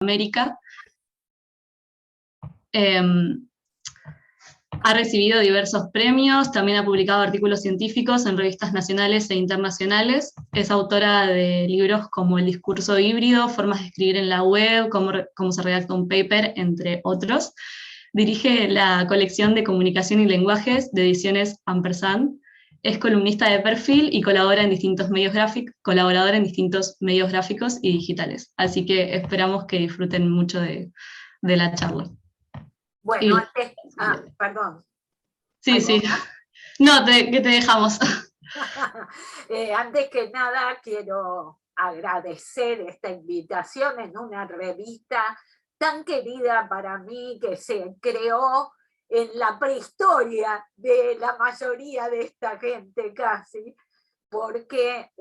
América. Ha recibido diversos premios, también ha publicado artículos científicos en revistas nacionales e internacionales. Es autora de libros como El discurso híbrido, Formas de escribir en la web, Cómo se redacta un paper, entre otros. Dirige la colección de comunicación y lenguajes de ediciones Ampersand. Es columnista de Perfil y colaboradora en distintos medios gráficos y digitales. Así que esperamos que disfruten mucho de la charla. Bueno, perdón. Sí, sí. No, que te dejamos. Antes que nada, quiero agradecer esta invitación en una revista tan querida para mí, que se creó en la prehistoria de la mayoría de esta gente casi, porque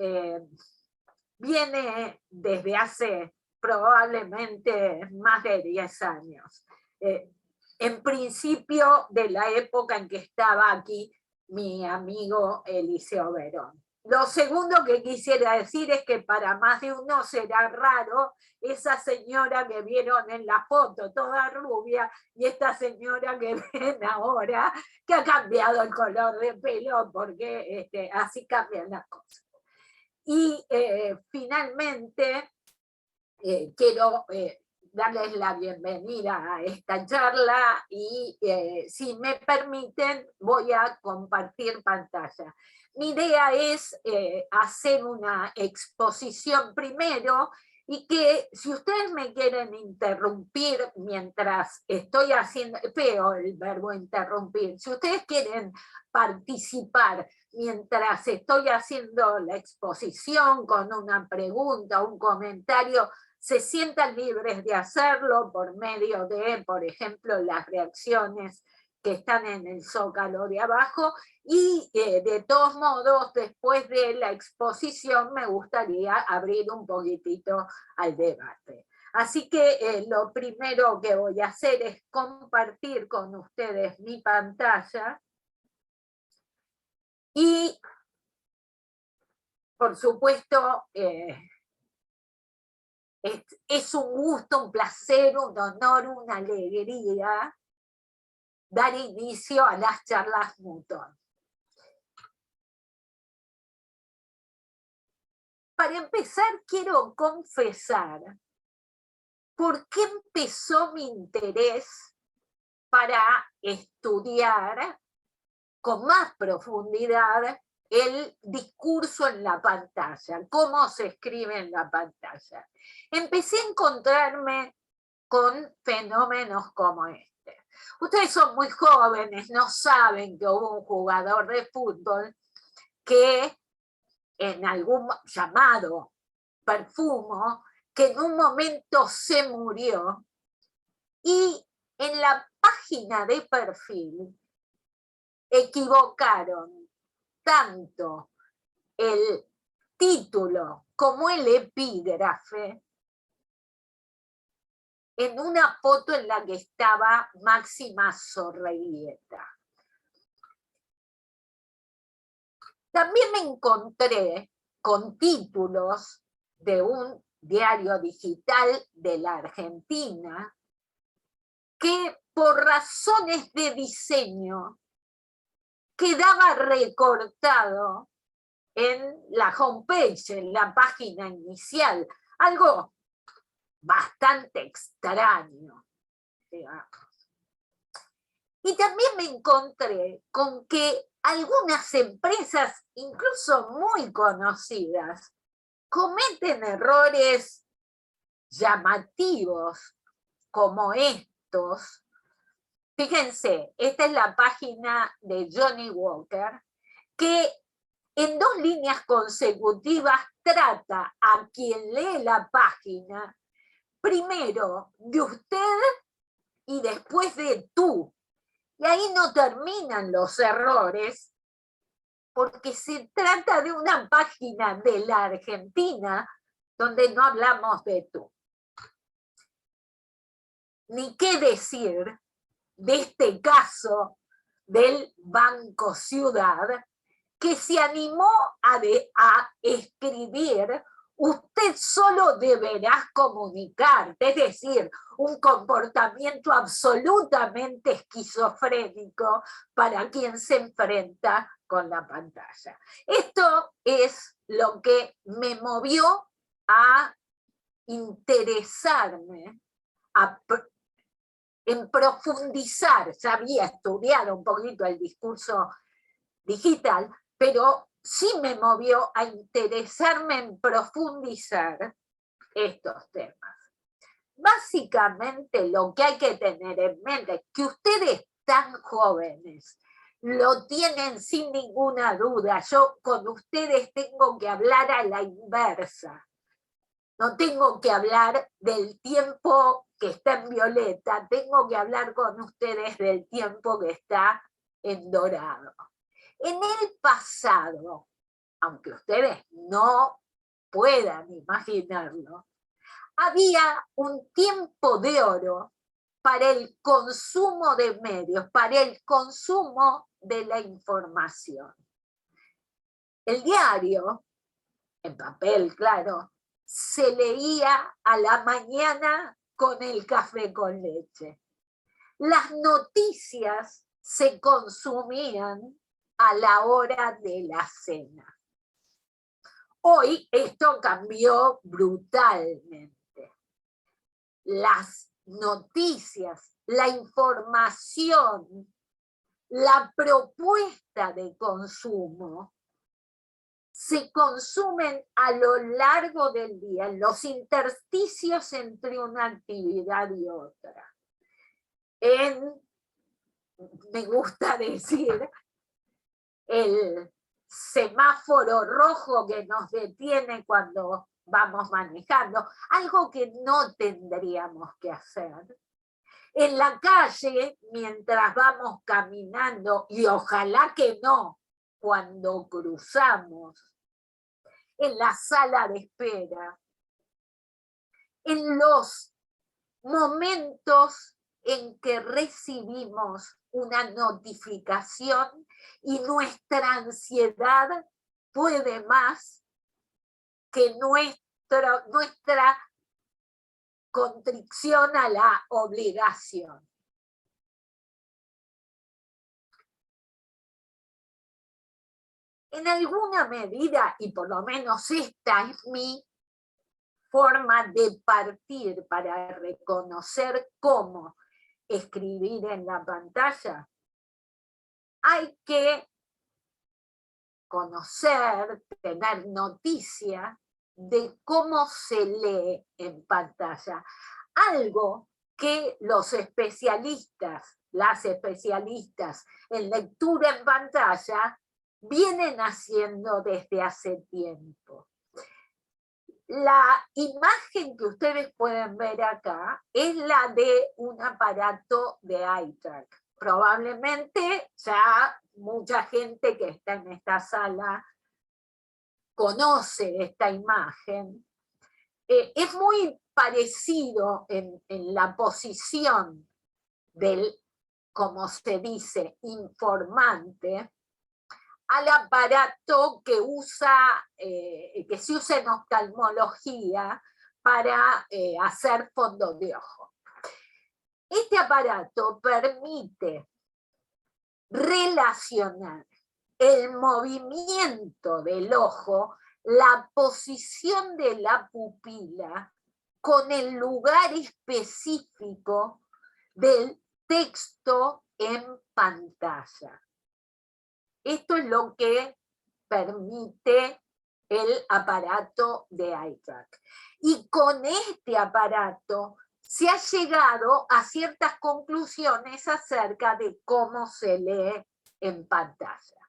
viene desde hace probablemente más de 10 años. En principio de la época en que estaba aquí mi amigo Eliseo Verón. Lo segundo que quisiera decir es que para más de uno será raro esa señora que vieron en la foto, toda rubia, y esta señora que ven ahora, que ha cambiado el color de pelo, porque así cambian las cosas. Y finalmente quiero darles la bienvenida a esta charla y si me permiten voy a compartir pantalla. Mi idea es hacer una exposición primero y que si ustedes me quieren interrumpir mientras estoy haciendo, feo el verbo interrumpir, si ustedes quieren participar mientras estoy haciendo la exposición con una pregunta, un comentario, se sientan libres de hacerlo por medio de, por ejemplo, las reacciones que están en el zócalo de abajo, y de todos modos, después de la exposición me gustaría abrir un poquitito al debate. Así que lo primero que voy a hacer es compartir con ustedes mi pantalla y, por supuesto, es un gusto, un placer, un honor, una alegría dar inicio a las charlas Newton. Para empezar, quiero confesar por qué empezó mi interés para estudiar con más profundidad el discurso en la pantalla, cómo se escribe en la pantalla. Empecé a encontrarme con fenómenos como este. Ustedes son muy jóvenes, no saben que hubo un jugador de fútbol que en algún llamado Perfumo, que en un momento se murió, y en la página de Perfil equivocaron tanto el título como el epígrafe en una foto en la que estaba Máxima Zorreguieta. También me encontré con títulos de un diario digital de la Argentina que por razones de diseño quedaba recortado en la homepage, en la página inicial, algo bastante extraño, digamos. Y también me encontré con que algunas empresas, incluso muy conocidas, cometen errores llamativos como estos. Fíjense, esta es la página de Johnny Walker, que en 2 líneas consecutivas trata a quien lee la página primero de usted y después de tú. Y ahí no terminan los errores, porque se trata de una página de la Argentina donde no hablamos de tú. Ni qué decir de este caso del Banco Ciudad, que se animó a escribir usted solo deberá comunicarte, es decir, un comportamiento absolutamente esquizofrénico para quien se enfrenta con la pantalla. Esto es lo que me movió a interesarme, en profundizar. Ya había estudiado un poquito el discurso digital, pero sí me movió a interesarme en profundizar estos temas. Básicamente lo que hay que tener en mente es que ustedes tan jóvenes lo tienen sin ninguna duda. Yo con ustedes tengo que hablar a la inversa. No tengo que hablar del tiempo que está en violeta, tengo que hablar con ustedes del tiempo que está en dorado. En el pasado, aunque ustedes no puedan imaginarlo, había un tiempo de oro para el consumo de medios, para el consumo de la información. El diario, en papel, claro, se leía a la mañana con el café con leche. Las noticias se consumían a la hora de la cena. Hoy esto cambió brutalmente. Las noticias, la información, la propuesta de consumo se consumen a lo largo del día, en los intersticios entre una actividad y otra. Me gusta decir, el semáforo rojo que nos detiene cuando vamos manejando, algo que no tendríamos que hacer. En la calle, mientras vamos caminando, y ojalá que no, cuando cruzamos, en la sala de espera, en los momentos en que recibimos una notificación y nuestra ansiedad puede más que nuestra contrición a la obligación. En alguna medida, y por lo menos esta es mi forma de partir para reconocer cómo escribir en la pantalla, hay que conocer, tener noticia de cómo se lee en pantalla. Algo que los especialistas, las especialistas en lectura en pantalla, vienen haciendo desde hace tiempo. La imagen que ustedes pueden ver acá es la de un aparato de eye track. Probablemente ya mucha gente que está en esta sala conoce esta imagen. Es muy parecido en la posición del, como se dice, informante, al aparato que se usa en oftalmología para hacer fondo de ojo. Este aparato permite relacionar el movimiento del ojo, la posición de la pupila, con el lugar específico del texto en pantalla. Esto es lo que permite el aparato de eye track. Y con este aparato se ha llegado a ciertas conclusiones acerca de cómo se lee en pantalla.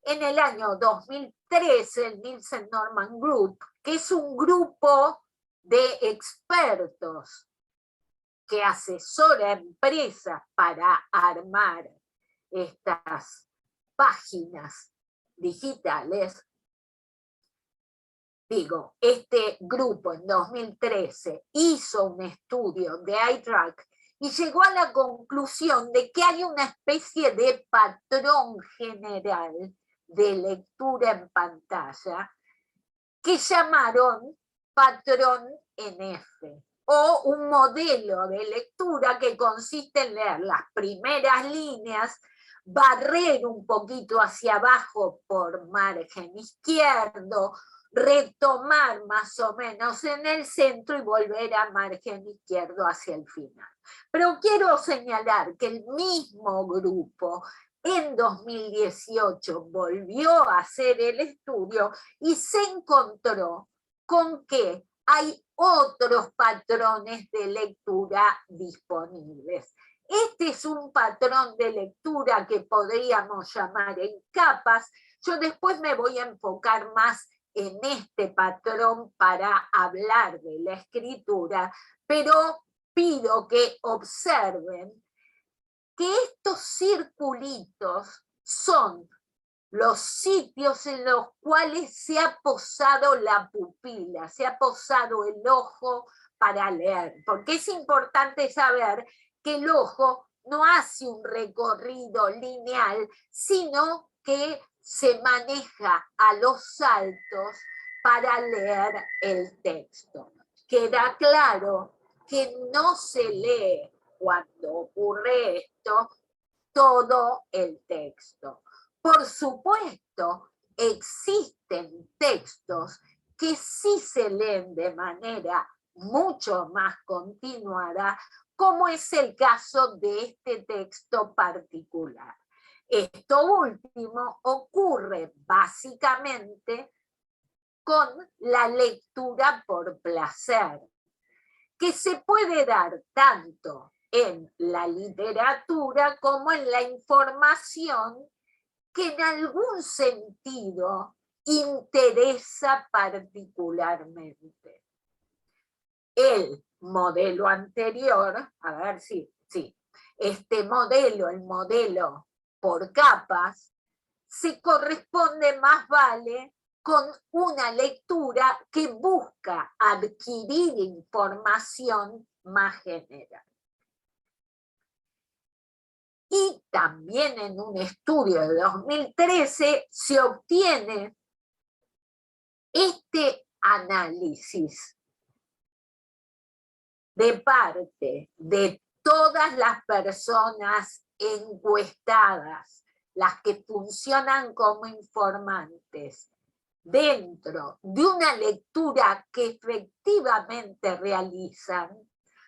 En el año 2013, el Nielsen Norman Group, que es un grupo de expertos que asesora a empresas para armar estas páginas digitales, este grupo en 2013 hizo un estudio de eye track y llegó a la conclusión de que hay una especie de patrón general de lectura en pantalla que llamaron patrón NF, o un modelo de lectura que consiste en leer las primeras líneas, barrer un poquito hacia abajo por margen izquierdo, retomar más o menos en el centro y volver a margen izquierdo hacia el final. Pero quiero señalar que el mismo grupo en 2018 volvió a hacer el estudio y se encontró con que hay otros patrones de lectura disponibles. Este es un patrón de lectura que podríamos llamar en capas. Yo después me voy a enfocar más en este patrón para hablar de la escritura, pero pido que observen que estos circulitos son los sitios en los cuales se ha posado la pupila, se ha posado el ojo para leer, porque es importante saber que el ojo no hace un recorrido lineal, sino que se maneja a los saltos para leer el texto. Queda claro que no se lee cuando ocurre esto todo el texto. Por supuesto, existen textos que sí se leen de manera mucho más continuada, como es el caso de este texto particular. Esto último ocurre básicamente con la lectura por placer, que se puede dar tanto en la literatura como en la información que en algún sentido interesa particularmente. El modelo anterior, a ver si, este modelo, el modelo por capas, se corresponde más vale con una lectura que busca adquirir información más general. Y también en un estudio de 2013 se obtiene este análisis de parte de todas las personas encuestadas, las que funcionan como informantes, dentro de una lectura que efectivamente realizan,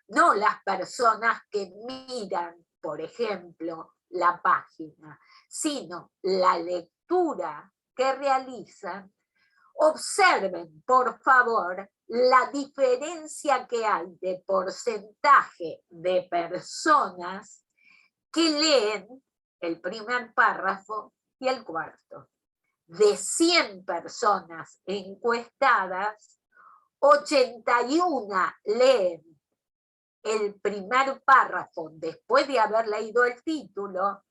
no las personas que miran, por ejemplo, la página, sino la lectura que realizan. Observen, por favor, la diferencia que hay de porcentaje de personas que leen el primer párrafo y el cuarto. De 100 personas encuestadas, 81 leen el primer párrafo después de haber leído el título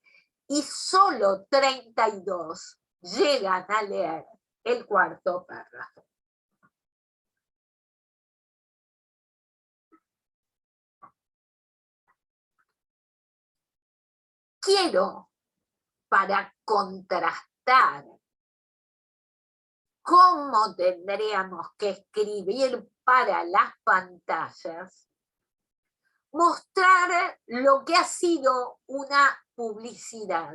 y solo 32 llegan a leer el cuarto párrafo. Quiero, para contrastar cómo tendríamos que escribir para las pantallas, mostrar lo que ha sido una publicidad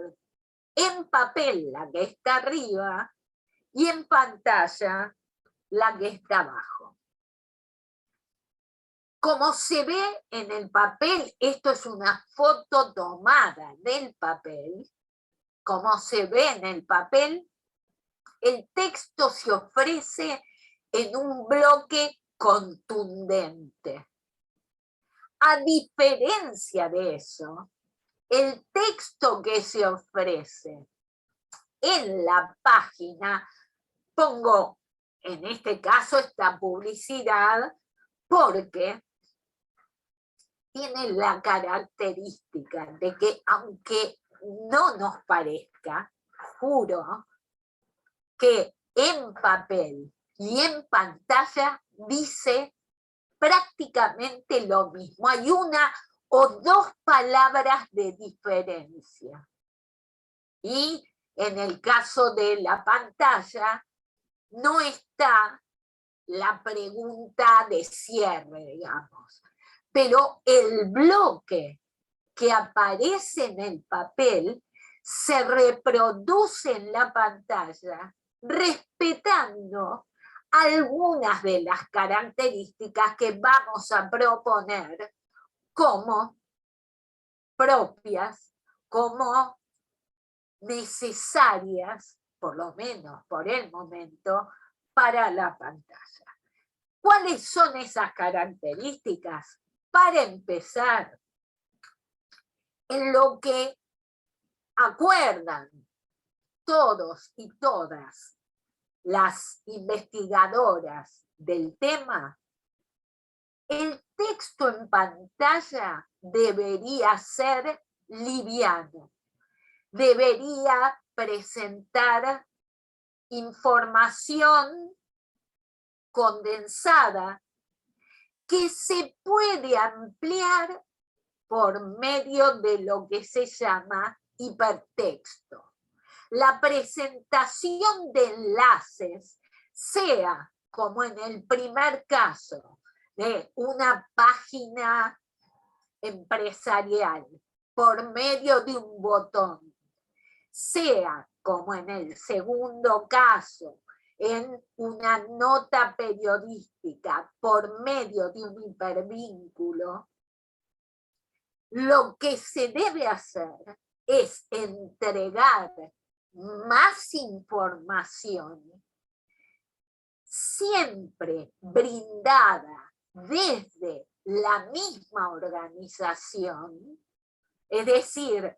en papel, la que está arriba, y en pantalla, la que está abajo. Como se ve en el papel, esto es una foto tomada del papel, como se ve en el papel, el texto se ofrece en un bloque contundente. A diferencia de eso, el texto que se ofrece en la página, pongo en este caso esta publicidad porque tiene la característica de que, aunque no nos parezca, juro que en papel y en pantalla dice prácticamente lo mismo. Hay una o dos palabras de diferencia. Y en el caso de la pantalla, no está la pregunta de cierre, digamos. Pero el bloque que aparece en el papel se reproduce en la pantalla respetando algunas de las características que vamos a proponer como propias, como necesarias, por lo menos por el momento, para la pantalla. ¿Cuáles son esas características? Para empezar, en lo que acuerdan todos y todas las investigadoras del tema, el texto en pantalla debería ser liviano, debería presentar información condensada que se puede ampliar por medio de lo que se llama hipertexto. La presentación de enlaces, sea como en el primer caso de una página empresarial por medio de un botón, sea como en el segundo caso, en una nota periodística por medio de un hipervínculo, lo que se debe hacer es entregar más información, siempre brindada desde la misma organización, es decir,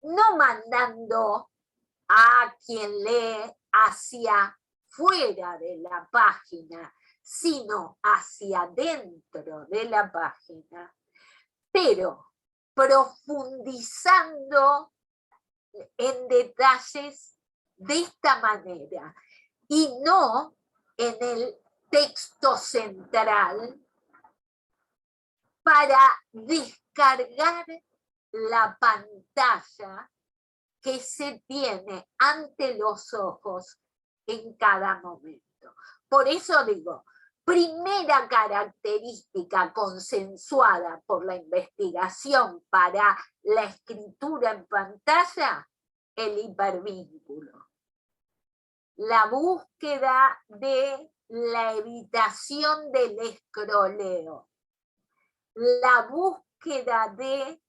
no mandando a quien lee hacia fuera de la página, sino hacia dentro de la página, pero profundizando en detalles de esta manera y no en el texto central para descargar la pantalla que se tiene ante los ojos en cada momento. Por eso digo, primera característica consensuada por la investigación para la escritura en pantalla, el hipervínculo. La búsqueda de la evitación del escroleo. La búsqueda de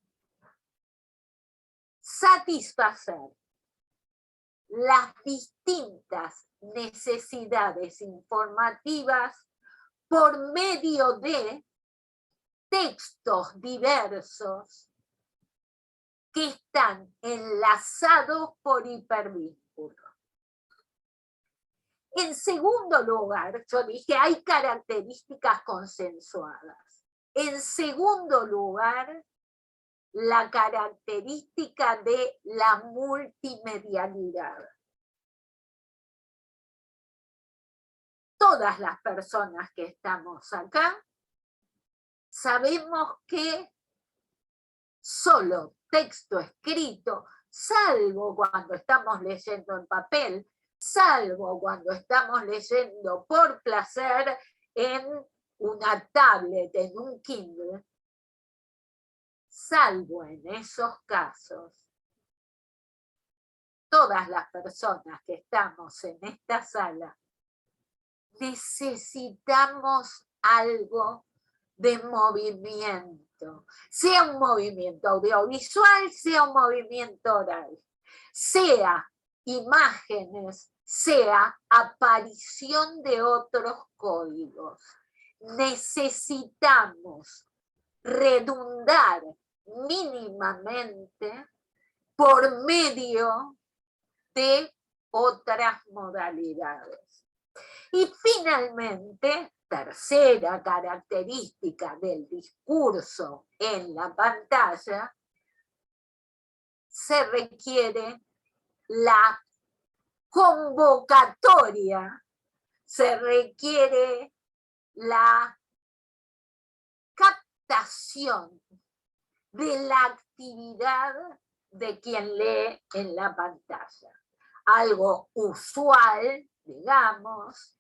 satisfacer las distintas necesidades informativas por medio de textos diversos que están enlazados por hipervínculo. En segundo lugar, yo dije, hay características consensuadas. En segundo lugar, la característica de la multimedialidad. Todas las personas que estamos acá sabemos que solo texto escrito, salvo cuando estamos leyendo en papel, salvo cuando estamos leyendo por placer en una tablet, en un Kindle, salvo en esos casos, todas las personas que estamos en esta sala necesitamos algo de movimiento, sea un movimiento audiovisual, sea un movimiento oral, sea imágenes, sea aparición de otros códigos. Necesitamos redundar mínimamente por medio de otras modalidades. Y finalmente, tercera característica del discurso en la pantalla, se requiere la convocatoria, se requiere la captación de la actividad de quien lee en la pantalla. Algo usual, digamos,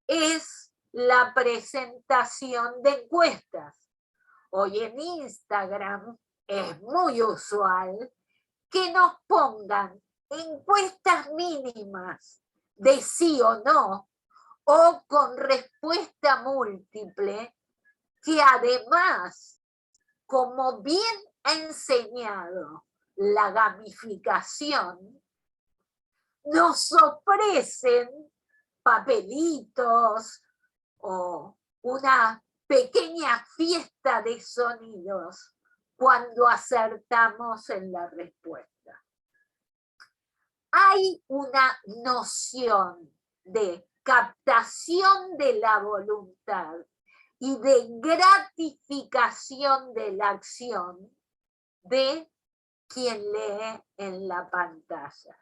es la presentación de encuestas. Hoy en Instagram es muy usual que nos pongan encuestas mínimas de sí o no, o con respuesta múltiple, que además, como bien ha enseñado la gamificación, nos ofrecen papelitos o una pequeña fiesta de sonidos cuando acertamos en la respuesta. Hay una noción de captación de la voluntad y de gratificación de la acción de quien lee en la pantalla.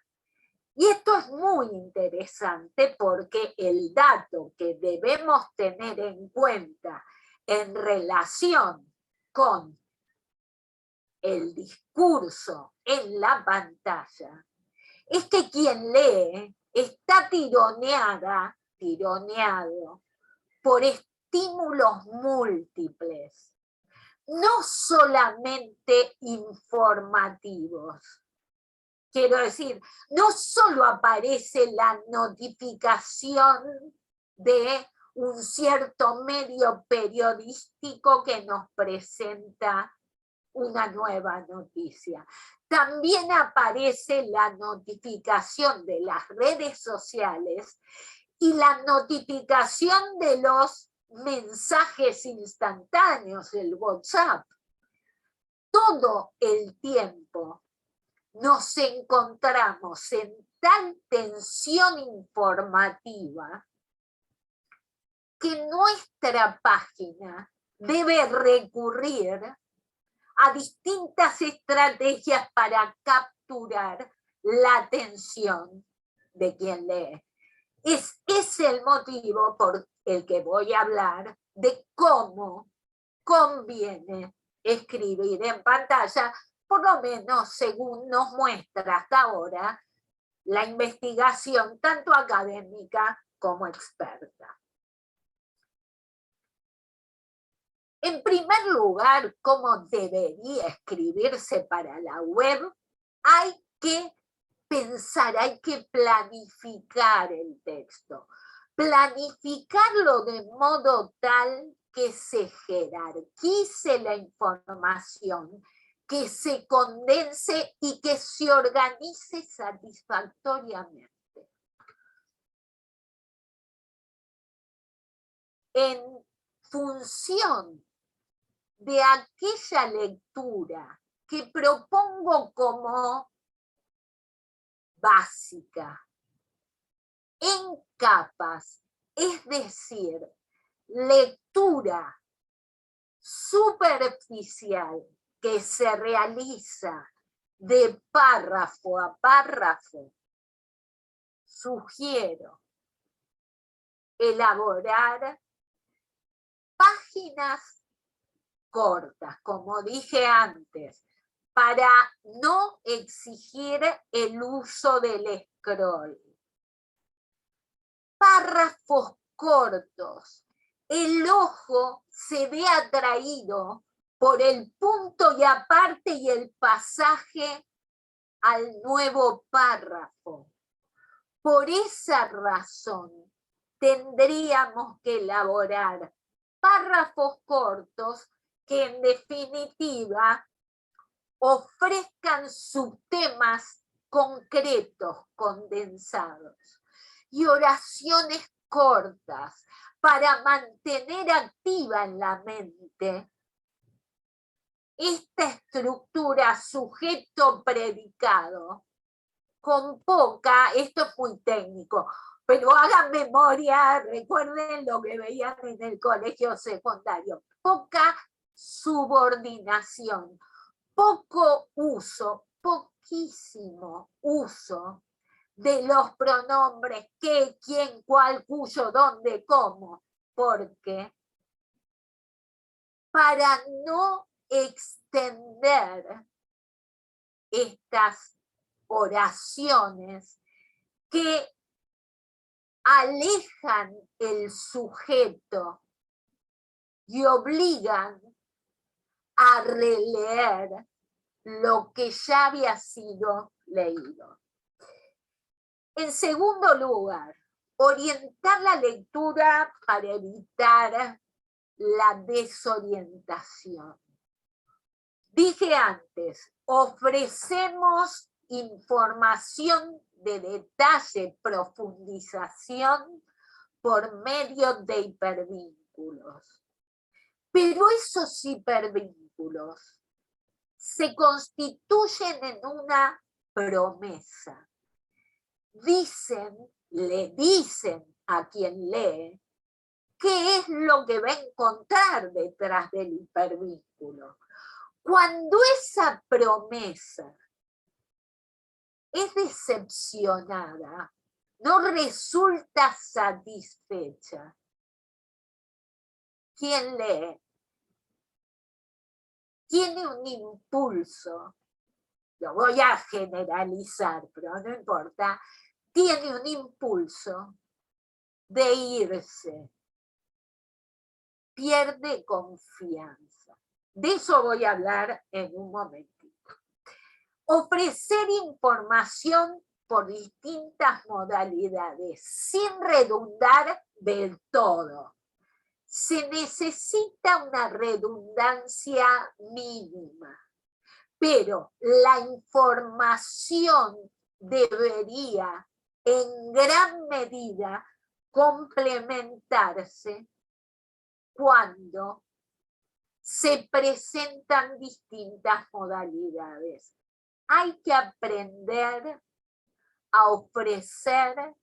Y esto es muy interesante porque el dato que debemos tener en cuenta en relación con el discurso en la pantalla es que quien lee está tironeado por estímulos múltiples, no solamente informativos. Quiero decir, no solo aparece la notificación de un cierto medio periodístico que nos presenta una nueva noticia. También aparece la notificación de las redes sociales y la notificación de los mensajes instantáneos, el WhatsApp. Todo el tiempo nos encontramos en tal tensión informativa que nuestra página debe recurrir a distintas estrategias para capturar la atención de quien lee. Es el motivo por el que voy a hablar de cómo conviene escribir en pantalla, por lo menos según nos muestra hasta ahora la investigación tanto académica como experta. En primer lugar, ¿cómo debería escribirse para la web? Hay que pensar, hay que planificar el texto. Planificarlo de modo tal que se jerarquice la información, que se condense y que se organice satisfactoriamente. En función de aquella lectura que propongo como básica, en capas, es decir, lectura superficial que se realiza de párrafo a párrafo, sugiero elaborar páginas cortas, como dije antes, para no exigir el uso del scroll. Párrafos cortos. El ojo se ve atraído por el punto y aparte y el pasaje al nuevo párrafo. Por esa razón, tendríamos que elaborar párrafos cortos que en definitiva ofrezcan subtemas concretos, condensados, y oraciones cortas para mantener activa en la mente esta estructura sujeto-predicado con poca, esto es muy técnico, pero hagan memoria, recuerden lo que veían en el colegio secundario, poca subordinación, poco uso, poquísimo uso de los pronombres qué, quién, cuál, cuyo, dónde, cómo, porque para no extender estas oraciones que alejan el sujeto y obligan a releer lo que ya había sido leído. En segundo lugar, orientar la lectura para evitar la desorientación. Dije antes, ofrecemos información de detalle, profundización por medio de hipervínculos. Pero esos hipervínculos se constituyen en una promesa. Le dicen a quien lee qué es lo que va a encontrar detrás del hipervínculo. Cuando esa promesa es decepcionada, no resulta satisfecha, quien lee tiene un impulso, lo voy a generalizar, pero no importa, tiene un impulso de irse, pierde confianza. De eso voy a hablar en un momentito. Ofrecer información por distintas modalidades, sin redundar del todo. Se necesita una redundancia mínima, pero la información debería en gran medida complementarse cuando se presentan distintas modalidades. Hay que aprender a ofrecer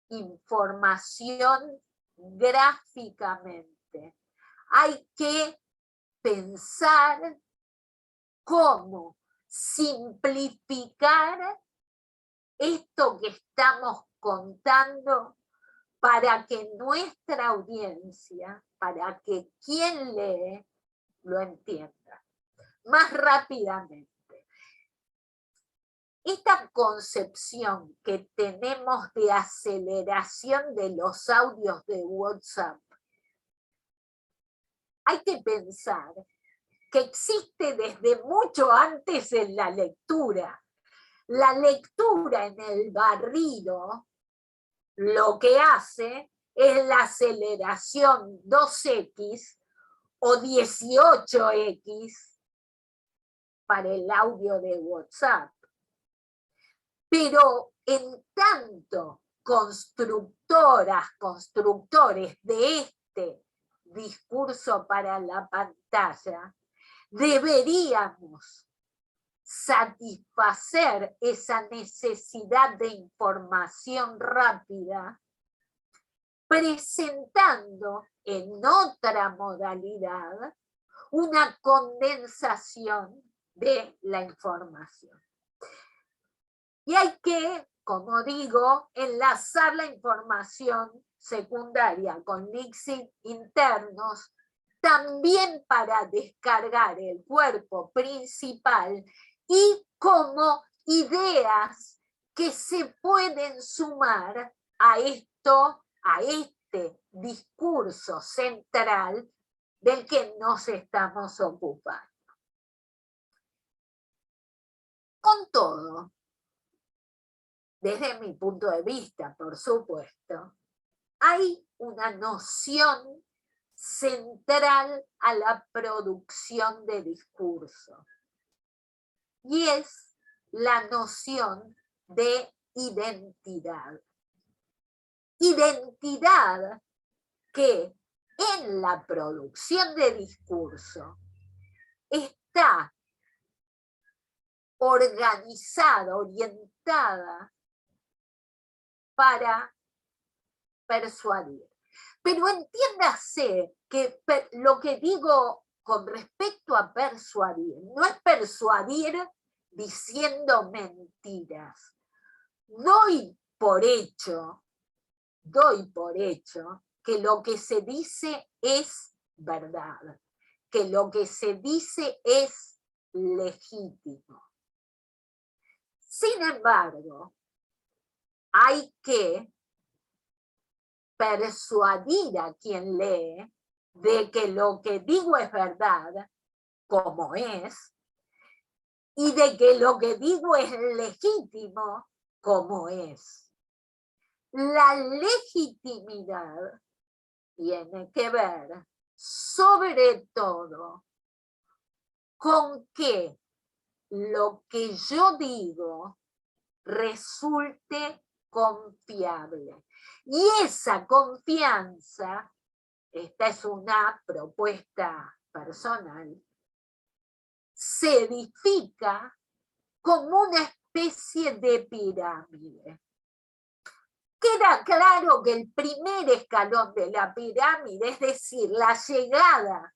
información gráficamente. Hay que pensar cómo simplificar esto que estamos contando para que nuestra audiencia, para que quien lee, lo entienda más rápidamente. Esta concepción que tenemos de aceleración de los audios de WhatsApp, hay que pensar que existe desde mucho antes en la lectura. La lectura en el barrido lo que hace es la aceleración 2x o 18x para el audio de WhatsApp. Pero en tanto constructores de este discurso para la pantalla, deberíamos satisfacer esa necesidad de información rápida presentando en otra modalidad una condensación de la información. Y hay que, como digo, enlazar la información secundaria con links internos, también para descargar el cuerpo principal y como ideas que se pueden sumar a este discurso central del que nos estamos ocupando. Con todo, desde mi punto de vista, por supuesto, hay una noción central a la producción de discurso, y es la noción de identidad. Identidad que en la producción de discurso está organizada, orientada para persuadir. Pero entiéndase que lo que digo con respecto a persuadir, no es persuadir diciendo mentiras. Doy por hecho que lo que se dice es verdad, que lo que se dice es legítimo. Sin embargo, hay que persuadir a quien lee de que lo que digo es verdad, como es, y de que lo que digo es legítimo, como es. La legitimidad tiene que ver, sobre todo, con que lo que yo digo resulte confiable. Y esa confianza, esta es una propuesta personal, se edifica como una especie de pirámide. Queda claro que el primer escalón de la pirámide, es decir, la llegada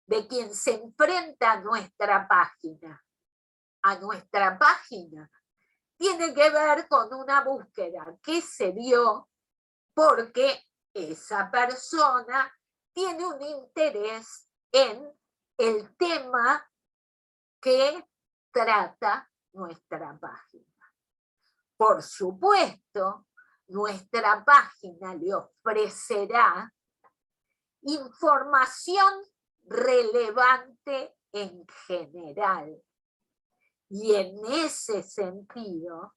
de quien se enfrenta a nuestra página, tiene que ver con una búsqueda que se dio porque esa persona tiene un interés en el tema que trata nuestra página. Por supuesto, nuestra página le ofrecerá información relevante en general. Y en ese sentido,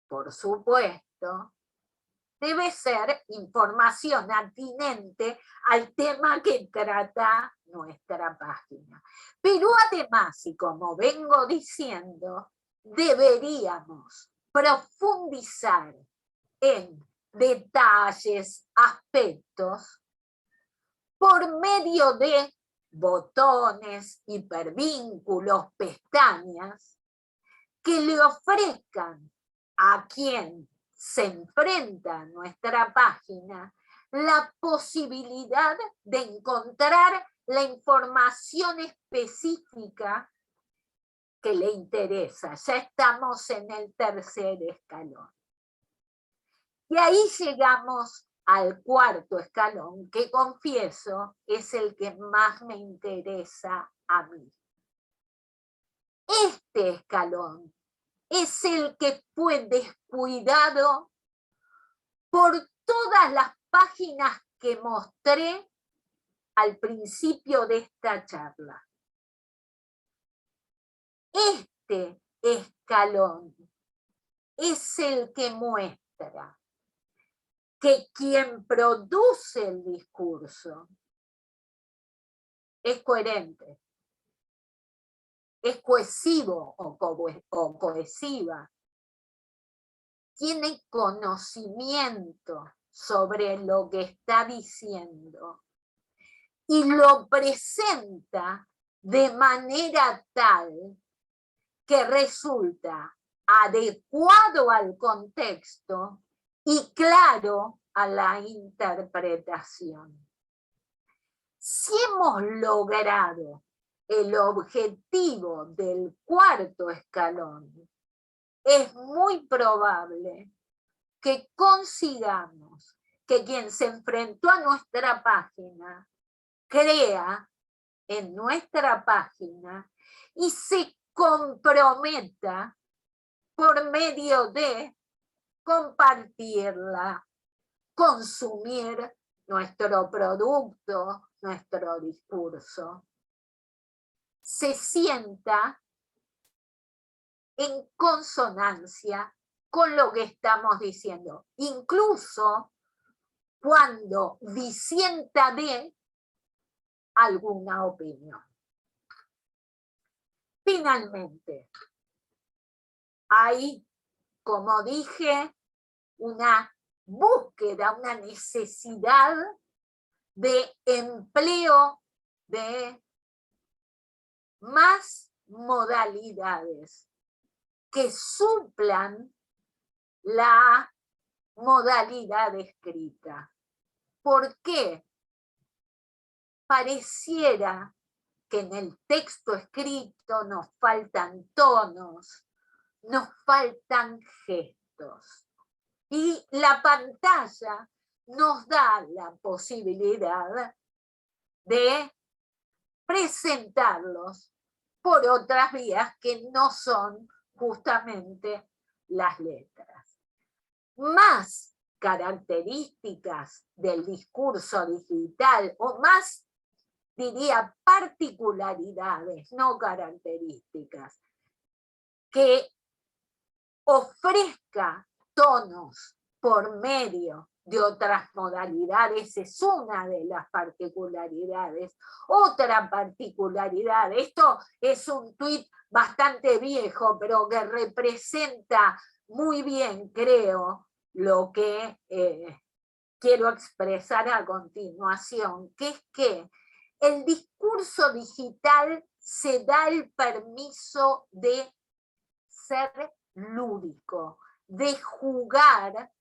por supuesto, debe ser información atinente al tema que trata nuestra página. Pero además, y como vengo diciendo, deberíamos profundizar en detalles, aspectos, por medio de botones, hipervínculos, pestañas, que le ofrezcan a quien se enfrenta a nuestra página la posibilidad de encontrar la información específica que le interesa. Ya estamos en el tercer escalón. Y ahí llegamos al cuarto escalón, que confieso es el que más me interesa a mí. Este escalón es el que fue descuidado por todas las páginas que mostré al principio de esta charla. Este escalón es el que muestra que quien produce el discurso es coherente, es cohesivo o cohesiva, tiene conocimiento sobre lo que está diciendo y lo presenta de manera tal que resulta adecuado al contexto y claro a la interpretación. Si hemos logrado el objetivo del cuarto escalón, es muy probable que consigamos que quien se enfrentó a nuestra página crea en nuestra página y se comprometa por medio de compartirla, consumir nuestro producto, nuestro discurso. Se sienta en consonancia con lo que estamos diciendo, incluso cuando disienta de alguna opinión. Finalmente, hay, como dije, una búsqueda, una necesidad de empleo de más modalidades que suplan la modalidad escrita. ¿Por qué? Pareciera que en el texto escrito nos faltan tonos, nos faltan gestos. Y la pantalla nos da la posibilidad de presentarlos por otras vías que no son justamente las letras. Más características del discurso digital, o más, diría, particularidades, no características, que ofrezca tonos por medio de otras modalidades, es una de las particularidades. Otra particularidad, esto es un tuit bastante viejo, pero que representa muy bien, creo, lo que quiero expresar a continuación, que es que el discurso digital se da el permiso de ser lúdico, de jugar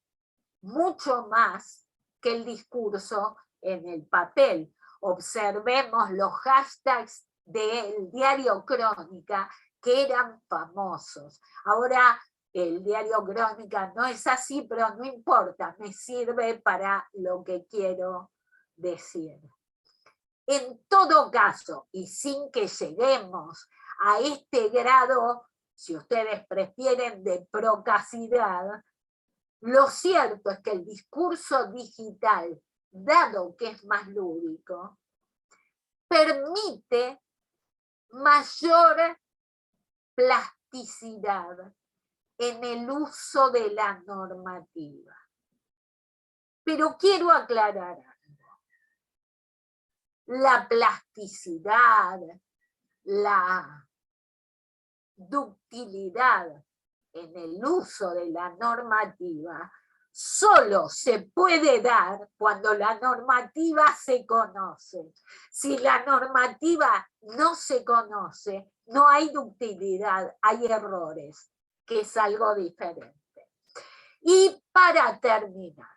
mucho más que el discurso en el papel. Observemos los hashtags del diario Crónica, que eran famosos. Ahora el diario Crónica no es así, pero no importa, me sirve para lo que quiero decir. En todo caso, y sin que lleguemos a este grado, si ustedes prefieren, de procacidad, lo cierto es que el discurso digital, dado que es más lúdico, permite mayor plasticidad en el uso de la normativa. Pero quiero aclarar algo. La plasticidad, la ductilidad en el uso de la normativa solo se puede dar cuando la normativa se conoce. Si la normativa no se conoce, no hay ductilidad, hay errores, que es algo diferente. Y para terminar,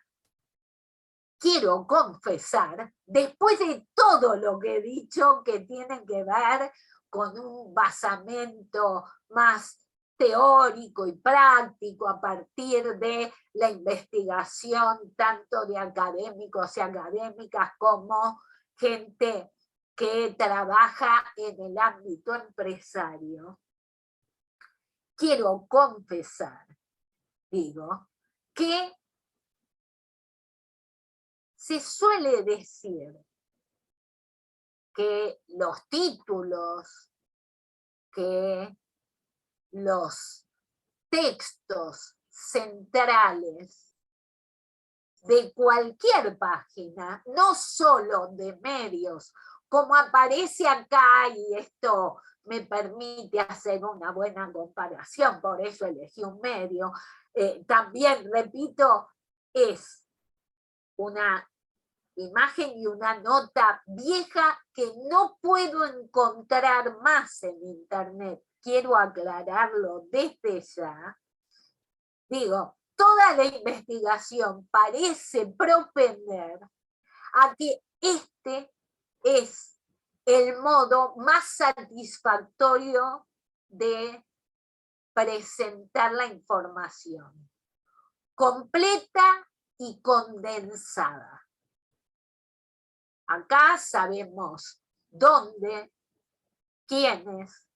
quiero confesar, después de todo lo que he dicho, que tiene que ver con un basamento más teórico y práctico a partir de la investigación tanto de académicos y académicas como gente que trabaja en el ámbito empresario, quiero confesar, digo, que se suele decir que los títulos, que los textos centrales de cualquier página, no solo de medios, como aparece acá, y esto me permite hacer una buena comparación, por eso elegí un medio, también, repito, es una imagen y una nota vieja que no puedo encontrar más en internet. Quiero aclararlo desde ya. Digo, toda la investigación parece propender a que este es el modo más satisfactorio de presentar la información, completa y condensada. Acá sabemos dónde, quiénes,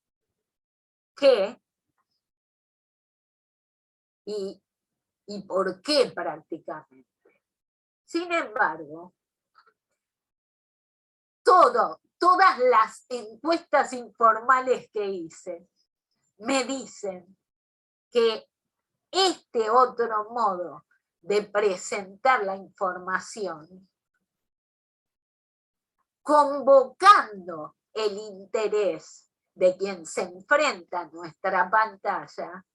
qué y por qué prácticamente. Sin embargo, todas las encuestas informales que hice me dicen que este otro modo de presentar la información, convocando el interés de quien se enfrenta a nuestra pantalla,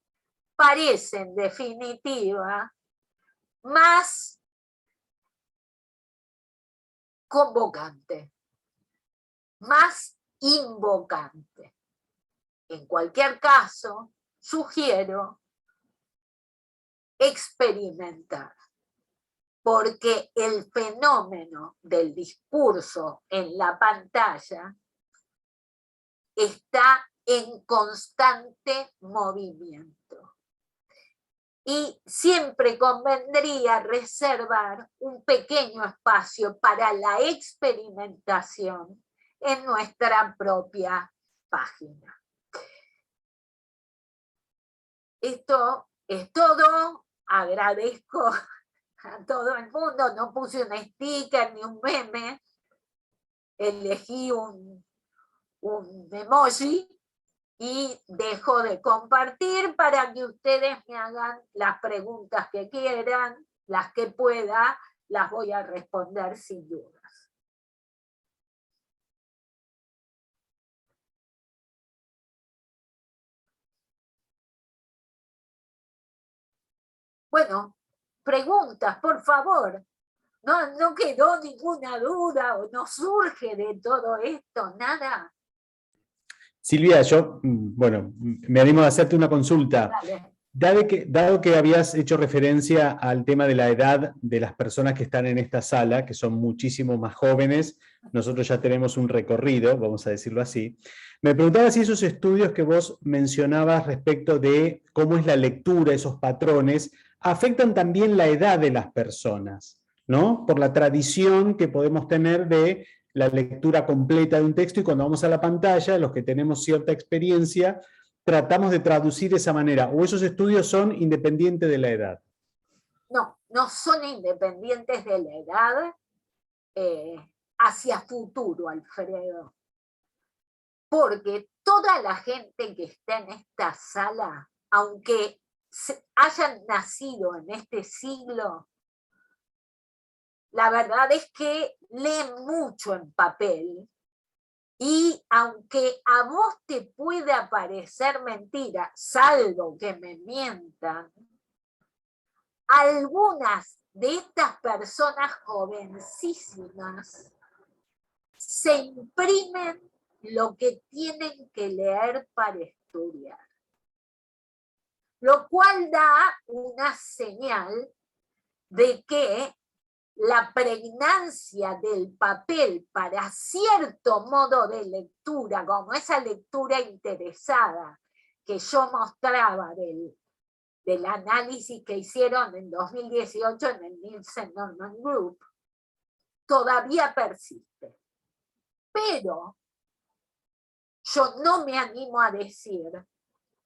parece en definitiva más convocante, más invocante. En cualquier caso, sugiero experimentar, porque el fenómeno del discurso en la pantalla está en constante movimiento. Y siempre convendría reservar un pequeño espacio para la experimentación en nuestra propia página. Esto es todo. Agradezco a todo el mundo, no puse un sticker ni un meme, elegí un emoji y dejo de compartir para que ustedes me hagan las preguntas que quieran, las que pueda, las voy a responder sin dudas. Bueno, preguntas, por favor. No quedó ninguna duda o no surge de todo esto, nada. Silvia, yo, bueno, me animo a hacerte una consulta. Dado que habías hecho referencia al tema de la edad de las personas que están en esta sala, que son muchísimo más jóvenes, nosotros ya tenemos un recorrido, vamos a decirlo así, me preguntaba si esos estudios que vos mencionabas respecto de cómo es la lectura, esos patrones, afectan también la edad de las personas, ¿no? Por la tradición que podemos tener de la lectura completa de un texto, y cuando vamos a la pantalla, los que tenemos cierta experiencia, tratamos de traducir de esa manera, o esos estudios son independientes de la edad. No, no son independientes de la edad hacia futuro, Alfredo. Porque toda la gente que está en esta sala, aunque hayan nacido en este siglo, la verdad es que leen mucho en papel. Y aunque a vos te pueda parecer mentira, salvo que me mientan, algunas de estas personas jovencísimas se imprimen lo que tienen que leer para estudiar. Lo cual da una señal de que la pregnancia del papel para cierto modo de lectura, como esa lectura interesada que yo mostraba del análisis que hicieron en 2018 en el Nielsen Norman Group, todavía persiste. Pero yo no me animo a decir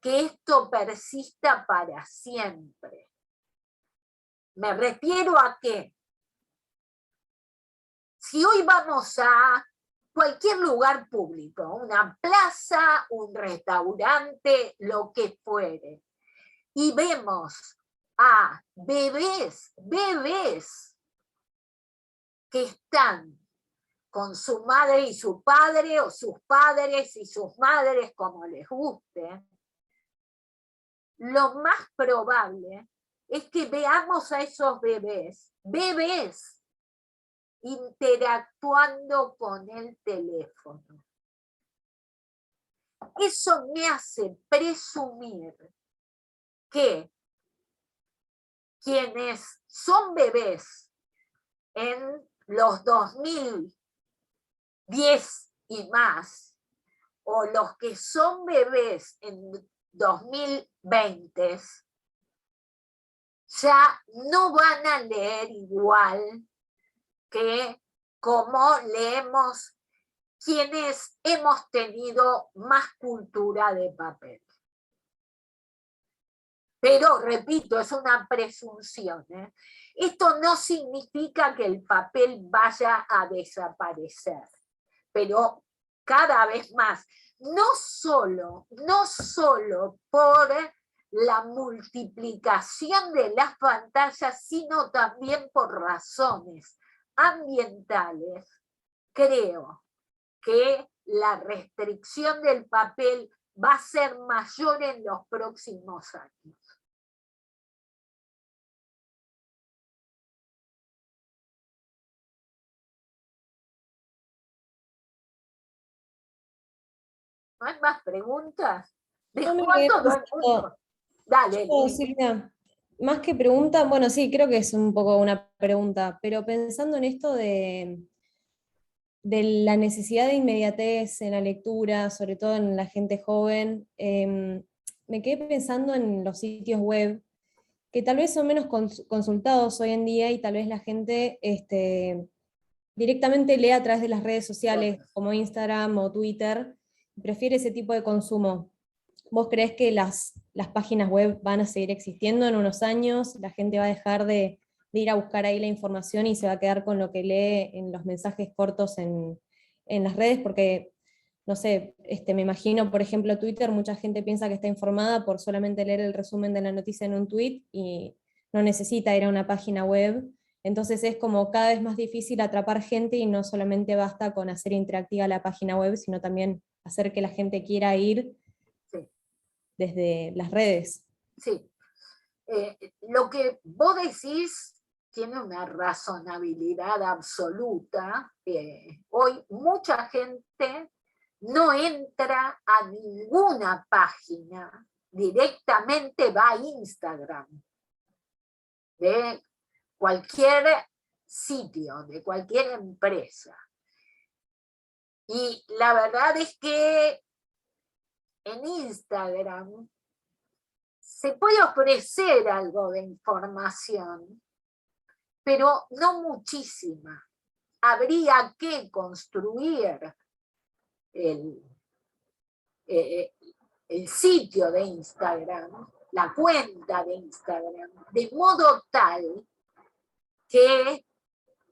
que esto persista para siempre. Me refiero a que si hoy vamos a cualquier lugar público, una plaza, un restaurante, lo que fuere, y vemos a bebés que están con su madre y su padre, o sus padres y sus madres, como les guste, lo más probable es que veamos a esos bebés interactuando con el teléfono. Eso me hace presumir que quienes son bebés en los 2010 y más, o los que son bebés en 2020, ya no van a leer igual que como leemos quienes hemos tenido más cultura de papel. Pero, repito, es una presunción, ¿eh? Esto no significa que el papel vaya a desaparecer, pero cada vez más, no solo por la multiplicación de las pantallas, sino también por razones ambientales, creo que la restricción del papel va a ser mayor en los próximos años. ¿No hay más preguntas? Dale. Silvia, más que pregunta, bueno, sí, creo que es un poco una pregunta, pero pensando en esto de la necesidad de inmediatez en la lectura, sobre todo en la gente joven, me quedé pensando en los sitios web, que tal vez son menos consultados hoy en día, y tal vez la gente directamente lee a través de las redes sociales, como Instagram o Twitter, prefiere ese tipo de consumo. ¿Vos creés que las páginas web van a seguir existiendo en unos años? ¿La gente va a dejar de de ir a buscar ahí la información y se va a quedar con lo que lee en los mensajes cortos en las redes, porque, no sé, me imagino, por ejemplo, Twitter, mucha gente piensa que está informada por solamente leer el resumen de la noticia en un tweet y no necesita ir a una página web. Entonces es como cada vez más difícil atrapar gente y no solamente basta con hacer interactiva la página web, sino también hacer que la gente quiera ir desde las redes. Sí. Lo que vos decís tiene una razonabilidad absoluta. Hoy mucha gente no entra a ninguna página, directamente va a Instagram de cualquier sitio, de cualquier empresa. Y la verdad es que en Instagram se puede ofrecer algo de información, pero no muchísima. Habría que construir el sitio de Instagram, la cuenta de Instagram, de modo tal que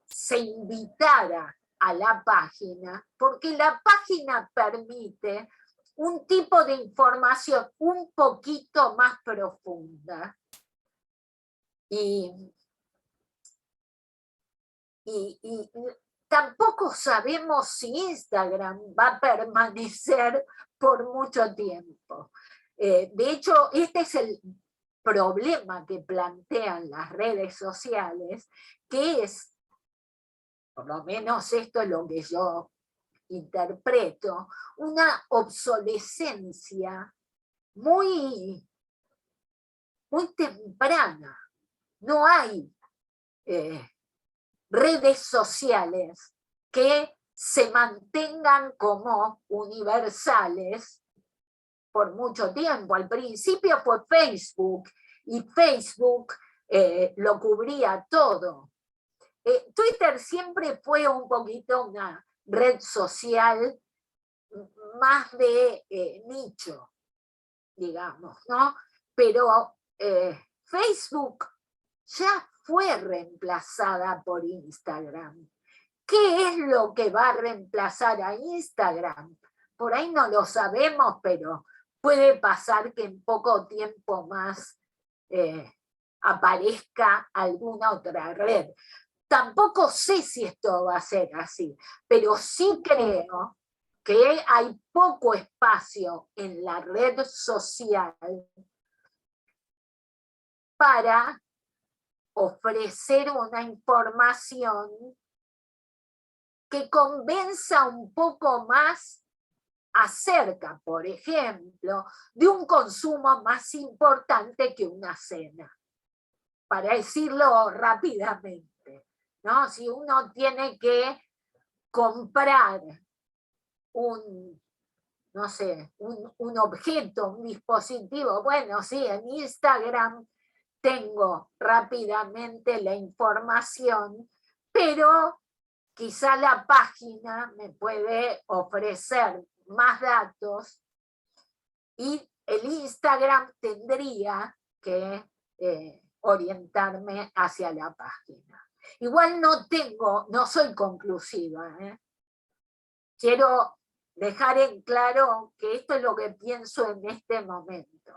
se invitara a la página, porque la página permite un tipo de información un poquito más profunda. Y tampoco sabemos si Instagram va a permanecer por mucho tiempo. De hecho, este es el problema que plantean las redes sociales, que es, por lo menos esto es lo que yo interpreto, una obsolescencia muy, muy temprana. No hay redes sociales que se mantengan como universales por mucho tiempo. Al principio fue Facebook, y Facebook lo cubría todo. Twitter siempre fue un poquito una red social más de nicho, digamos, ¿no? Pero Facebook ya fue reemplazada por Instagram. ¿Qué es lo que va a reemplazar a Instagram? Por ahí no lo sabemos, pero puede pasar que en poco tiempo más aparezca alguna otra red. Tampoco sé si esto va a ser así, pero sí creo que hay poco espacio en la red social para ofrecer una información que convenza un poco más acerca, por ejemplo, de un consumo más importante que una cena, para decirlo rápidamente, ¿no? Si uno tiene que comprar no sé, un objeto, un dispositivo, bueno, sí, en Instagram tengo rápidamente la información, pero quizá la página me puede ofrecer más datos y el Instagram tendría que orientarme hacia la página. Igual no soy conclusiva. Quiero dejar en claro que esto es lo que pienso en este momento.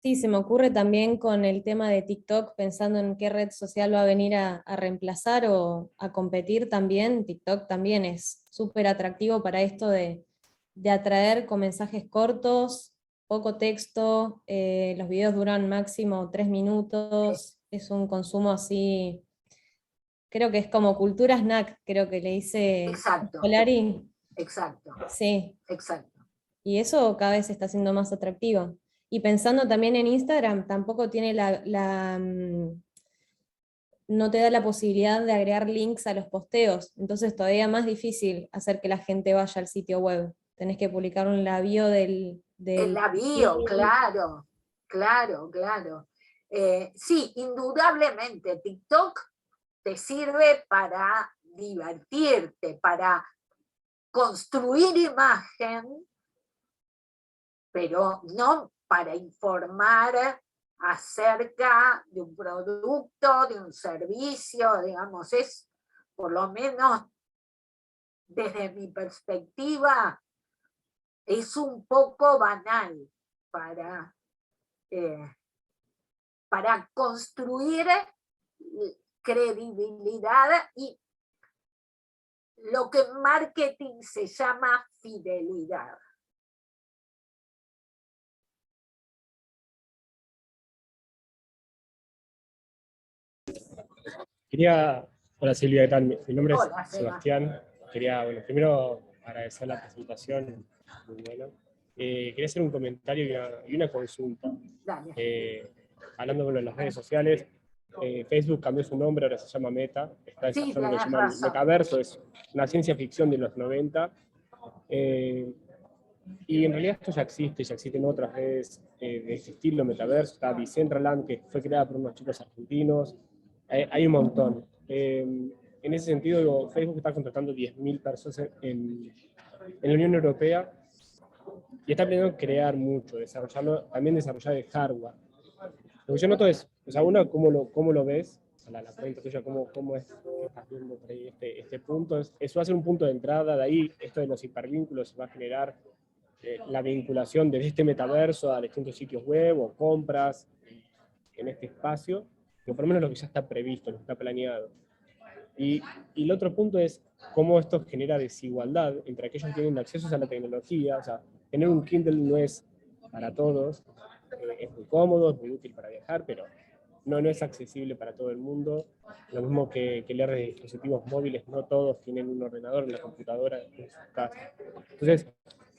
Sí, se me ocurre también con el tema de TikTok, pensando en qué red social va a venir a reemplazar o a competir también. TikTok también es súper atractivo para esto de atraer con mensajes cortos, poco texto, los videos duran máximo 3 minutos, es un consumo así, creo que es como cultura snack, creo que le dice Exacto. Polari. Exacto. Sí. Exacto. Y eso cada vez está siendo más atractivo. Y pensando también en Instagram, tampoco tiene no te da la posibilidad de agregar links a los posteos, entonces todavía más difícil hacer que la gente vaya al sitio web. Tenés que publicarlo en la bio del en la bio, claro, claro, claro. Sí, indudablemente, TikTok te sirve para divertirte, para construir imagen, pero no para informar acerca de un producto, de un servicio, digamos, es por lo menos desde mi perspectiva, es un poco banal para construir credibilidad y lo que en marketing se llama fidelidad. Hola Silvia, ¿qué tal? Mi nombre es Hola, Sebastián. Quería, bueno, primero agradecer la presentación, muy buena. Quería hacer un comentario y una consulta. Hablando de las redes sociales, Facebook cambió su nombre, ahora se llama Meta, está desarrollando lo que llaman metaverso, es una ciencia ficción de los 90. Y en realidad esto ya existen otras redes de este estilo, metaverso, está Decentraland, que fue creada por unos chicos argentinos, hay un montón. En ese sentido, Facebook está contratando 10.000 personas en la Unión Europea y está planeando crear mucho, también desarrollar el hardware. Lo que yo noto es, o sea, uno, ¿cómo lo ves? La pregunta tuya, ¿cómo es que estás viendo por ahí este punto? Eso va a ser un punto de entrada, de ahí esto de los hipervínculos va a generar la vinculación de este metaverso a distintos sitios web o compras en este espacio, que por lo menos lo que ya está previsto, lo que está planeado. Y el otro punto es cómo esto genera desigualdad entre aquellos que tienen acceso a la tecnología. O sea, tener un Kindle no es para todos, es muy cómodo, es muy útil para viajar, pero no es accesible para todo el mundo. Lo mismo que leer de dispositivos móviles, no todos tienen un ordenador, una computadora en su casa. Entonces,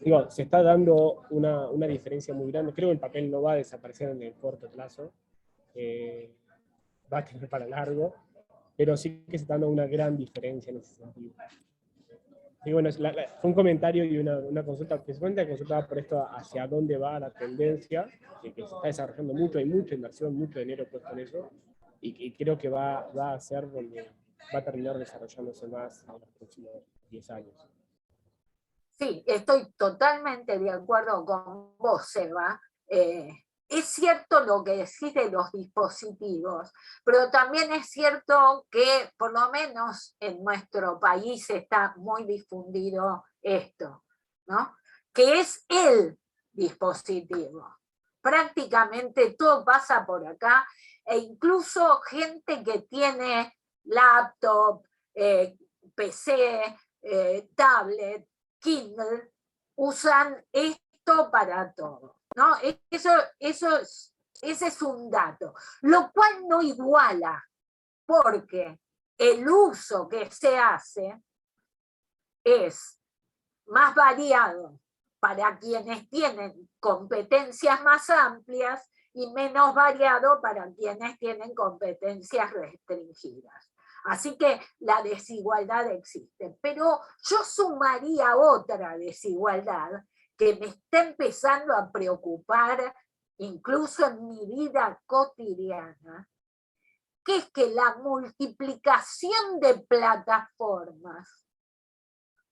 digo, se está dando una diferencia muy grande. Creo que el papel no va a desaparecer en el corto plazo, va a tener para largo, pero sí que se está dando una gran diferencia en ese sentido. Y bueno, fue un comentario y una consulta, principalmente consultaba por esto hacia dónde va la tendencia, que se está desarrollando mucho, hay mucha inversión, mucho dinero puesto en eso, y creo que va a ser donde va a terminar desarrollándose más en los próximos 10 años. Sí, estoy totalmente de acuerdo con vos, Seba. Es cierto lo que decís de los dispositivos, pero también es cierto que por lo menos en nuestro país está muy difundido esto, ¿no? Que es el dispositivo. Prácticamente todo pasa por acá, e incluso gente que tiene laptop, PC, tablet, Kindle, usan esto para todo, ¿no? Ese es un dato, lo cual no iguala, porque el uso que se hace es más variado para quienes tienen competencias más amplias y menos variado para quienes tienen competencias restringidas. Así que la desigualdad existe. Pero yo sumaría otra desigualdad que me está empezando a preocupar incluso en mi vida cotidiana, que es que la multiplicación de plataformas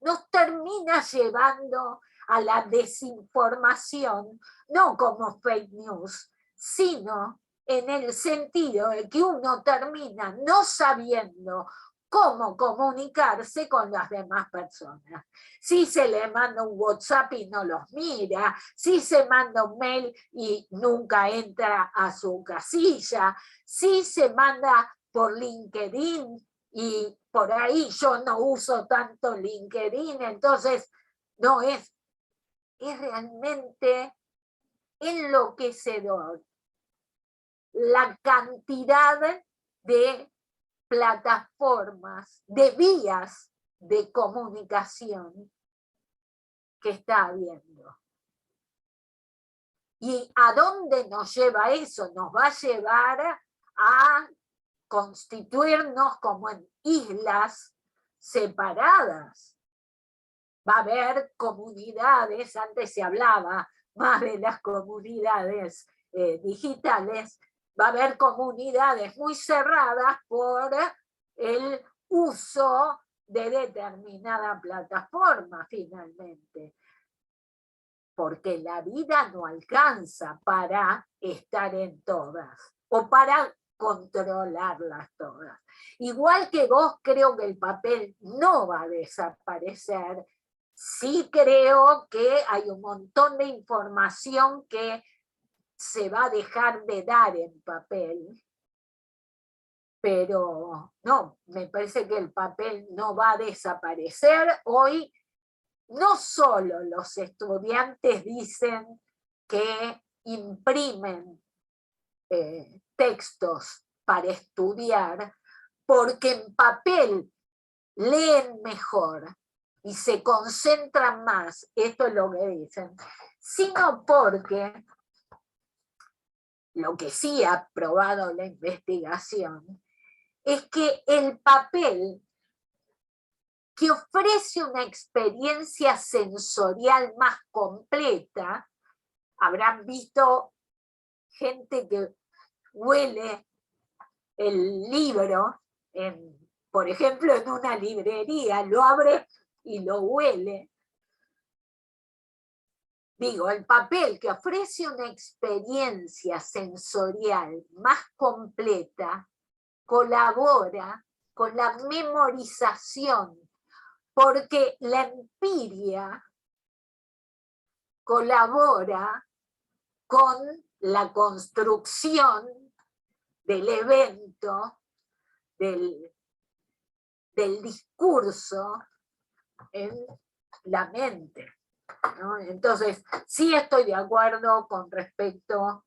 nos termina llevando a la desinformación, no como fake news, sino en el sentido de que uno termina no sabiendo cómo comunicarse con las demás personas. Si se le manda un WhatsApp y no los mira, si se manda un mail y nunca entra a su casilla, si se manda por LinkedIn y por ahí yo no uso tanto LinkedIn, entonces no es realmente enloquecedor la cantidad de plataformas, de vías de comunicación que está habiendo. ¿Y a dónde nos lleva eso? Nos va a llevar a constituirnos como en islas separadas. Va a haber comunidades, antes se hablaba más de las comunidades digitales, va a haber comunidades muy cerradas por el uso de determinada plataforma finalmente. porque la vida no alcanza para estar en todas, o para controlarlas todas. Igual que vos, creo que el papel no va a desaparecer. Sí creo que hay un montón de información que se va a dejar de dar en papel, pero no, me parece que el papel no va a desaparecer. Hoy no solo los estudiantes dicen que imprimen textos para estudiar, porque en papel leen mejor y se concentran más, esto es lo que dicen, sino porque lo que sí ha probado la investigación es que el papel, que ofrece una experiencia sensorial más completa, habrán visto gente que huele el libro, por ejemplo, en una librería, lo abre y lo huele. Digo, el papel que ofrece una experiencia sensorial más completa colabora con la memorización, porque la empiria colabora con la construcción del evento, del discurso en la mente, ¿no? Entonces, sí estoy de acuerdo con respecto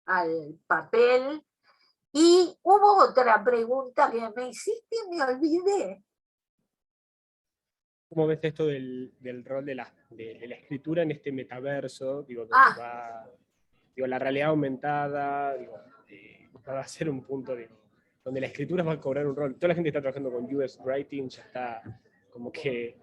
al papel. Y hubo otra pregunta que me hiciste y me olvidé. ¿Cómo ves esto del rol de la escritura en este metaverso? Digo, donde va, digo, la realidad aumentada, digo, va a ser un punto, digo, donde la escritura va a cobrar un rol. Toda la gente que está trabajando con UX Writing ya está como que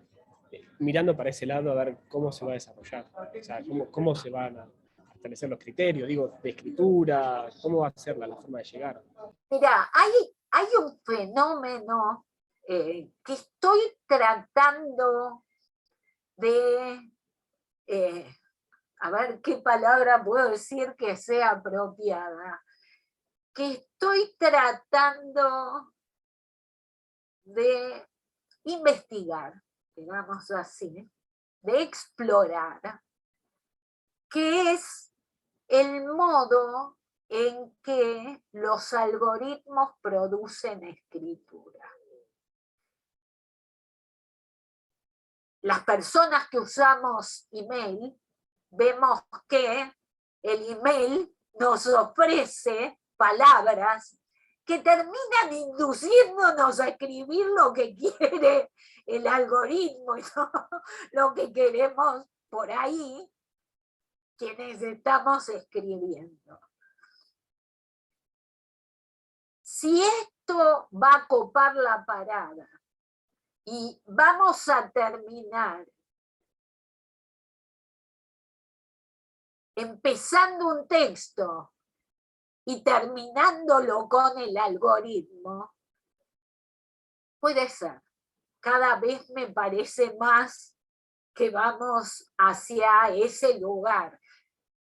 mirando para ese lado a ver cómo se va a desarrollar, o sea, cómo se van a establecer los criterios, digo, de escritura, cómo va a ser la forma de llegar. Mira, hay un fenómeno que estoy tratando de, a ver qué palabra puedo decir que sea apropiada, que estoy tratando de investigar, digamos así, de explorar, que es el modo en que los algoritmos producen escritura. Las personas que usamos email, vemos que el email nos ofrece palabras que terminan induciéndonos a escribir lo que quiere el algoritmo y no lo que queremos por ahí, quienes estamos escribiendo. Si esto va a copar la parada y vamos a terminar empezando un texto y terminándolo con el algoritmo, puede ser. Cada vez me parece más que vamos hacia ese lugar.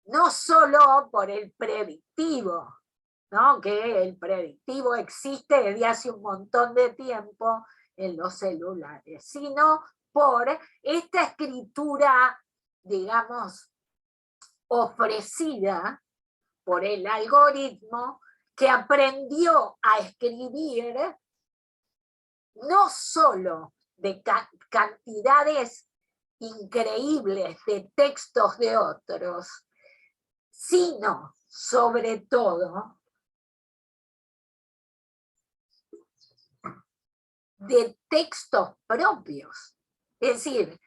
No solo por el predictivo, ¿no? Que el predictivo existe desde hace un montón de tiempo en los celulares, sino por esta escritura, digamos, ofrecida por el algoritmo, que aprendió a escribir no solo de cantidades increíbles de textos de otros, sino sobre todo de textos propios. Es decir,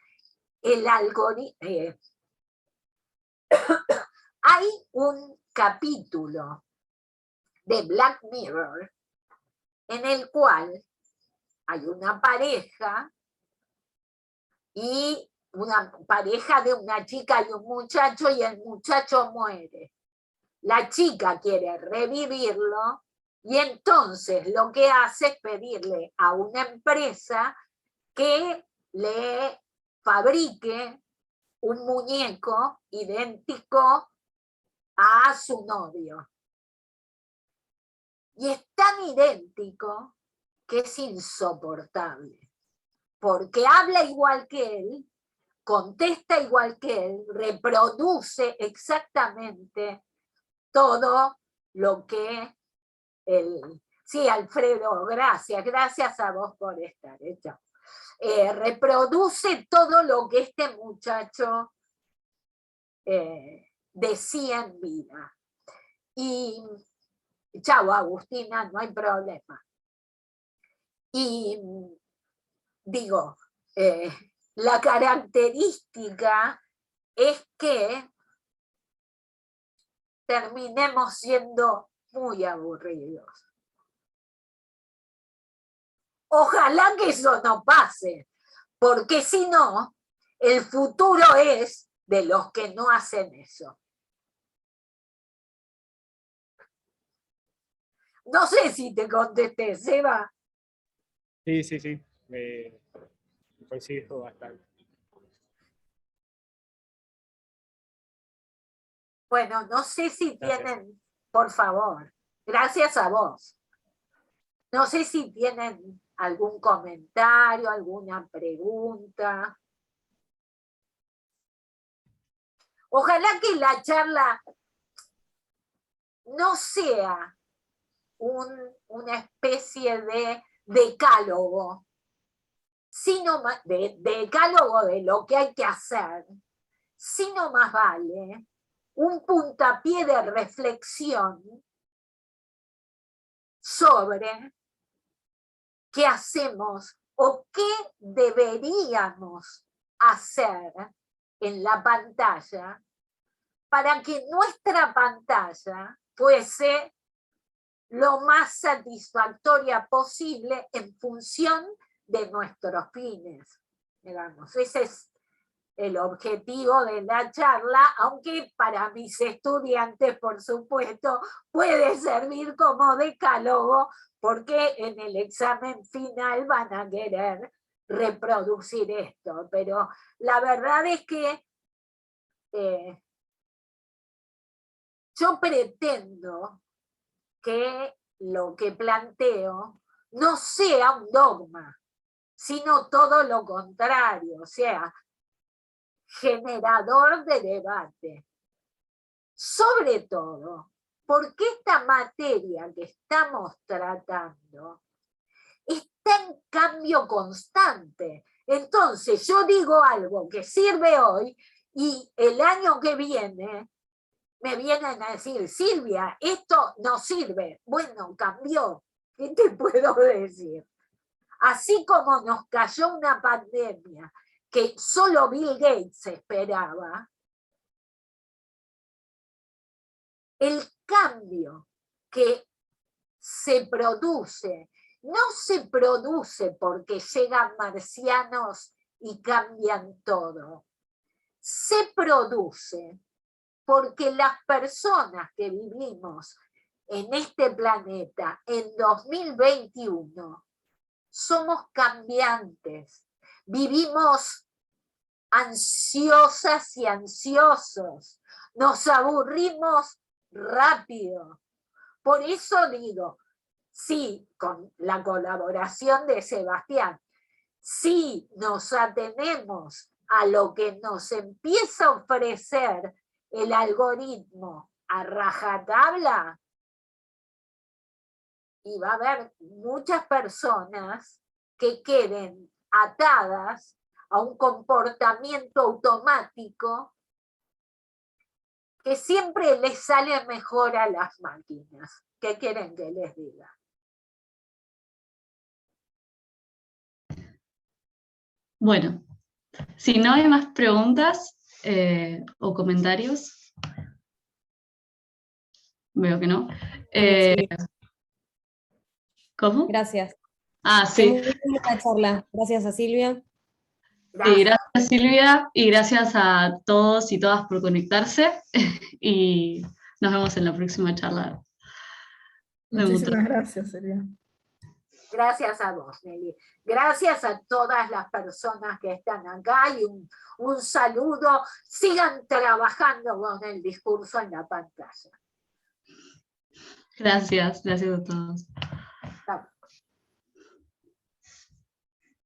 el algoritmo... Hay un capítulo de Black Mirror en el cual hay una pareja y una pareja de una chica y un muchacho, y el muchacho muere. La chica quiere revivirlo y entonces lo que hace es pedirle a una empresa que le fabrique un muñeco idéntico a su novio. Y es tan idéntico que es insoportable, porque habla igual que él, contesta igual que él, reproduce exactamente todo lo que él... Sí, Alfredo, gracias a vos por estar hecho. Reproduce todo lo que este muchacho decía en vida. Y chao, Agustina, no hay problema. Y digo, la característica es que terminemos siendo muy aburridos. Ojalá que eso no pase, porque si no, el futuro es de los que no hacen eso. No sé si te contesté, Seba. Sí. Coincido bastante. Bueno, no sé si Gracias. tienen, por favor, gracias a vos. No sé si tienen algún comentario, alguna pregunta. Ojalá que la charla no sea una especie de decálogo, sino de decálogo de lo que hay que hacer, sino más vale un puntapié de reflexión sobre qué hacemos o qué deberíamos hacer en la pantalla para que nuestra pantalla fuese lo más satisfactoria posible en función de nuestros fines. Digamos, ese es el objetivo de la charla, aunque para mis estudiantes, por supuesto, puede servir como decálogo, porque en el examen final van a querer reproducir esto. Pero la verdad es que yo pretendo que lo que planteo no sea un dogma, sino todo lo contrario, o sea, generador de debate. Sobre todo, porque esta materia que estamos tratando está en cambio constante. Entonces, yo digo algo que sirve hoy y el año que viene me vienen a decir, Silvia, esto no sirve. Bueno, cambió. ¿Qué te puedo decir? Así como nos cayó una pandemia que solo Bill Gates esperaba, el cambio que se produce, no se produce porque llegan marcianos y cambian todo. Se produce porque las personas que vivimos en este planeta en 2021 somos cambiantes, vivimos ansiosas y ansiosos, nos aburrimos rápido. Por eso digo, sí, con la colaboración de Sebastián, sí nos atenemos a lo que nos empieza a ofrecer el algoritmo a rajatabla, y va a haber muchas personas que queden atadas a un comportamiento automático que siempre les sale mejor a las máquinas. ¿Qué quieren que les diga? Bueno, si no hay más preguntas o comentarios, veo que no. ¿Cómo? Gracias. Ah, Fue sí. muy buena la charla. Gracias a Silvia. Sí, gracias Silvia y gracias a todos y todas por conectarse y nos vemos en la próxima charla. Muchísimas gracias, Silvia. Gracias a vos, Nelly. Gracias a todas las personas que están acá y un saludo. Sigan trabajando con el discurso en la pantalla. Gracias a todos.